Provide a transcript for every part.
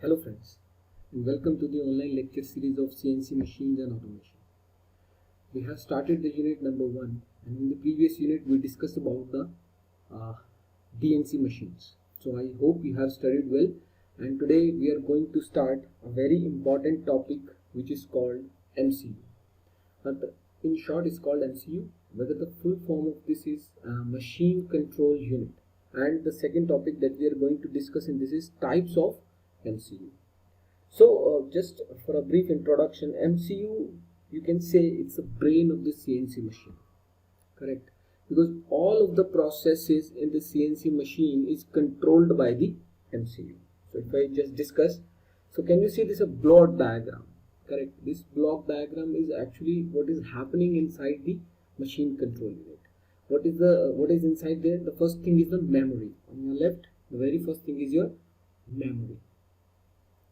Hello friends, and welcome to the online lecture series of CNC machines and automation. We have started the unit number 1, and in the previous unit we discussed about the uh, DNC machines. So I hope you have studied well, and today we are going to start a very important topic which is called MCU. In short, it's called MCU, whether the full form of this is machine control unit. And the second topic that we are going to discuss in this is types of MCU. So just for a brief introduction, MCU, you can say it's the brain of the CNC machine, correct? Because all of the processes in the CNC machine is controlled by the MCU. So if I just discuss, so can you see this a block diagram, correct? This block diagram is actually what is happening inside the machine control unit. What is inside there? The first thing is the memory. On your left, the very first thing is your memory.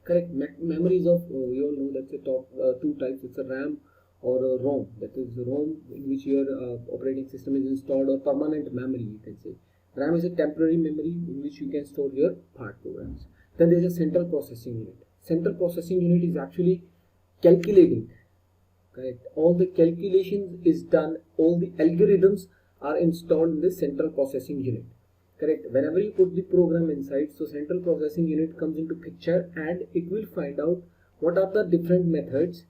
Correct. Memories of you all know that's a two types. It's a RAM or a ROM. That is ROM in which your operating system is installed, or permanent memory you can say. RAM is a temporary memory in which you can store your part programs. Then there is a central processing unit. Central processing unit is actually calculating. Correct. All the calculations is done. All the algorithms are installed in the central processing unit. Correct. Whenever you put the program inside, so central processing unit comes into picture, and it will find out what are the different methods,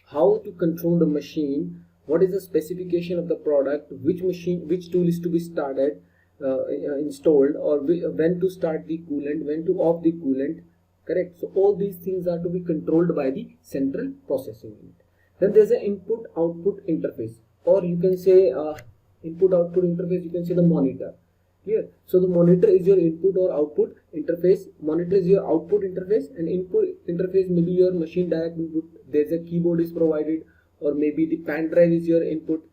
how to control the machine, what is the specification of the product, which tool is to be started, installed, or when to start the coolant, when to off the coolant. Correct. So all these things are to be controlled by the central processing unit. Then there's an input output interface, or you can say input output interface, you can say the monitor. Clear? So the monitor is your input or output interface. Monitor is your output interface, and input interface may be your machine direct input. There's a keyboard is provided, or maybe the pen drive is your input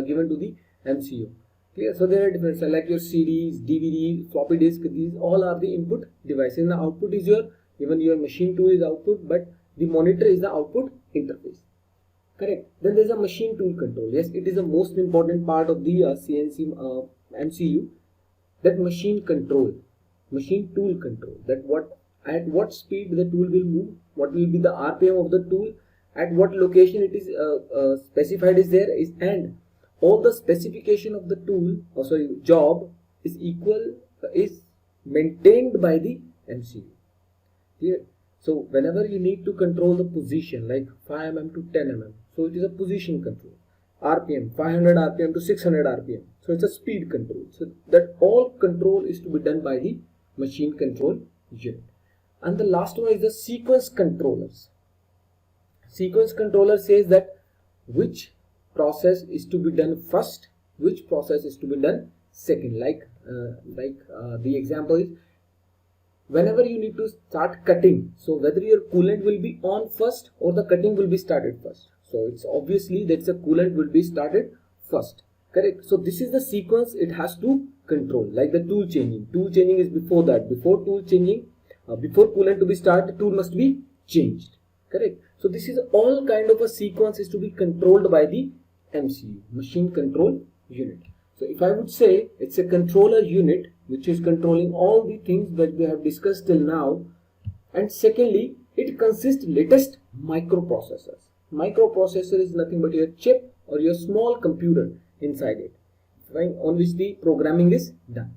given to the MCU. Clear? So there are different, so like your CDs, DVD, floppy disk. These all are the input devices. And the output is even your machine tool is output, but the monitor is the output interface. Correct. Then there's a machine tool control. Yes, it is the most important part of the CNC MCU, that machine control, machine tool control, that at what speed the tool will move, what will be the RPM of the tool, at what location it is specified is there, and all the specification of the tool, job is maintained by the MCU. Clear? So whenever you need to control the position, like 5 mm to 10 mm, so it is a position control. RPM, 500 RPM to 600 RPM. So it's a speed control. So that all control is to be done by the machine control unit. And the last one is the sequence controllers. Sequence controller says that which process is to be done first, which process is to be done second. Like the example is, whenever you need to start cutting, so whether your coolant will be on first or the cutting will be started first. So it's obviously that the coolant will be started first. Correct. So this is the sequence it has to control. Like the tool changing. Tool changing is before that. Before tool changing, before coolant to be started, tool must be changed. Correct. So this is all kind of a sequence is to be controlled by the MCU, machine control unit. So if I would say it's a controller unit which is controlling all the things that we have discussed till now, and secondly, it consists latest microprocessors. Microprocessor is nothing but your chip or your small computer inside it, right, on which the programming is done.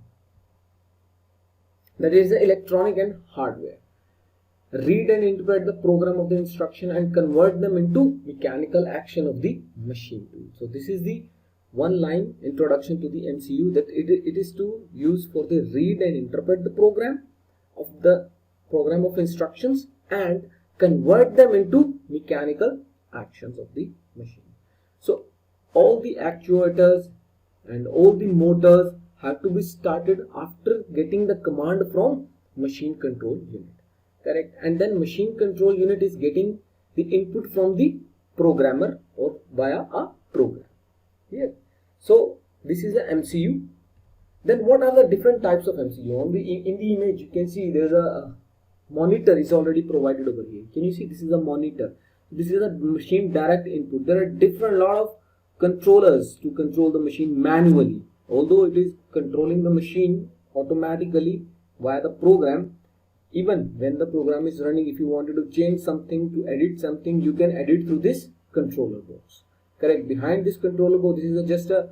That is the electronic and hardware. Read and interpret the program of the instruction and convert them into mechanical action of the machine tool. So this is the one line introduction to the MCU, that it is to use for the read and interpret the program of instructions and convert them into mechanical actions of the machine. So all the actuators and all the motors have to be started after getting the command from machine control unit. Correct. And then machine control unit is getting the input from the programmer or via a program. Here. So this is the MCU. Then what are the different types of MCU? In the image you can see there is a monitor is already provided over here. Can you see this is a monitor? This is a machine direct input. There are different lot of controllers to control the machine manually. Although it is controlling the machine automatically via the program, even when the program is running, if you wanted to change something, to edit something, you can edit through this controller box. Correct. Behind this controller box, this is just a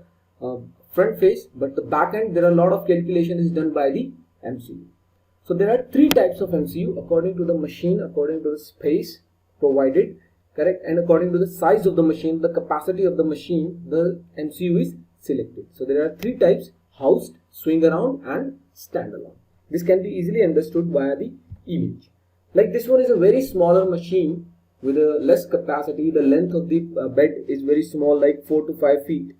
front face, but the back end, there are a lot of calculation is done by the MCU. So there are three types of MCU according to the machine, according to the space provided, correct, and according to the size of the machine, the capacity of the machine, the MCU is selected. So there are three types: housed, swing around, and standalone. This can be easily understood via the image. Like this one is a very smaller machine with a less capacity. The length of the bed is very small, like 4 to 5 feet.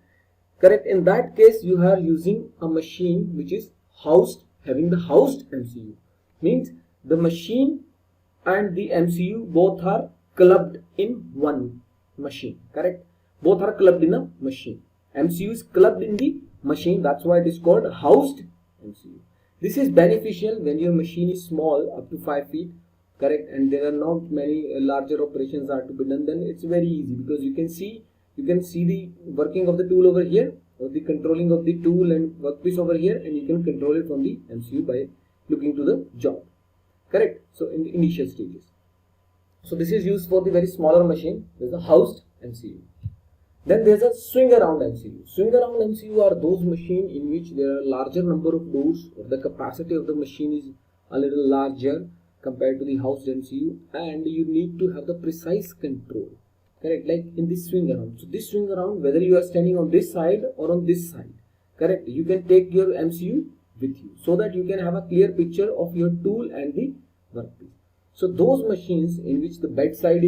Correct. In that case, you are using a machine which is housed, having the housed MCU. Means the machine and the MCU both are clubbed in one machine. Correct. Both are clubbed in a machine. MCU is clubbed in the machine. That's why it is called housed MCU. This is beneficial when your machine is small, up to 5 feet. Correct. And there are not many larger operations are to be done. Then it's very easy because you can see the working of the tool over here, or the controlling of the tool and workpiece over here, and you can control it from the MCU by looking to the job. Correct. So in the initial stages. So this is used for the very smaller machine. There's a housed MCU. Then there's a swing around MCU. Swing around MCU are those machines in which there are larger number of doors, or the capacity of the machine is a little larger compared to the housed MCU, and you need to have the precise control. Correct, like in this swing around. So this swing around, whether you are standing on this side or on this side, correct, you can take your MCU with you so that you can have a clear picture of your tool and the workpiece. So those machines in which the bed size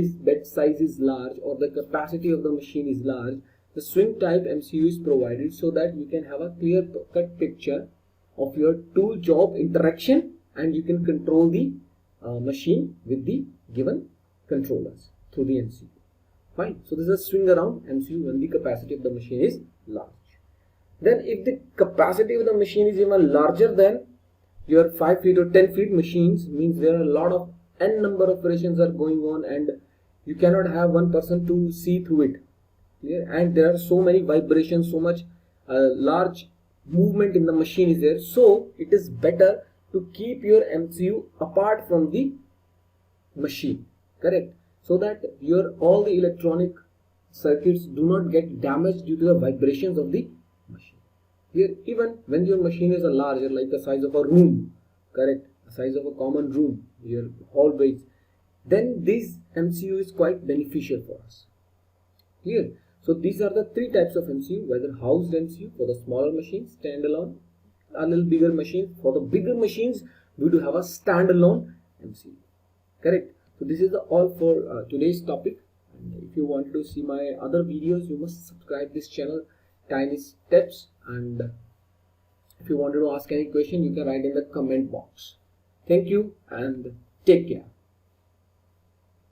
is large, or the capacity of the machine is large, the swing type MCU is provided so that you can have a clear cut picture of your tool job interaction, and you can control the machine with the given controllers through the MCU. Fine. So this is a swing around MCU when the capacity of the machine is large. Then if the capacity of the machine is even larger than your 5 feet or 10 feet machines, means there are a lot of n number of operations are going on, and you cannot have one person to see through it. Clear? And there are so many vibrations, so much large movement in the machine is there. So it is better to keep your MCU apart from the machine. Correct. So that all the electronic circuits do not get damaged due to the vibrations of the machine. Here, even when your machine is a larger, like the size of a room, correct, the size of a common room, your hallways, then this MCU is quite beneficial for us. Here, so these are the three types of MCU: whether housed MCU for the smaller machines, standalone, a little bigger machine. For the bigger machines, we do have a standalone MCU. Correct. So this is all for today's topic, and if you want to see my other videos, you must subscribe this channel, Tiny Steps, and if you wanted to ask any question, you can write in the comment box. Thank you and take care.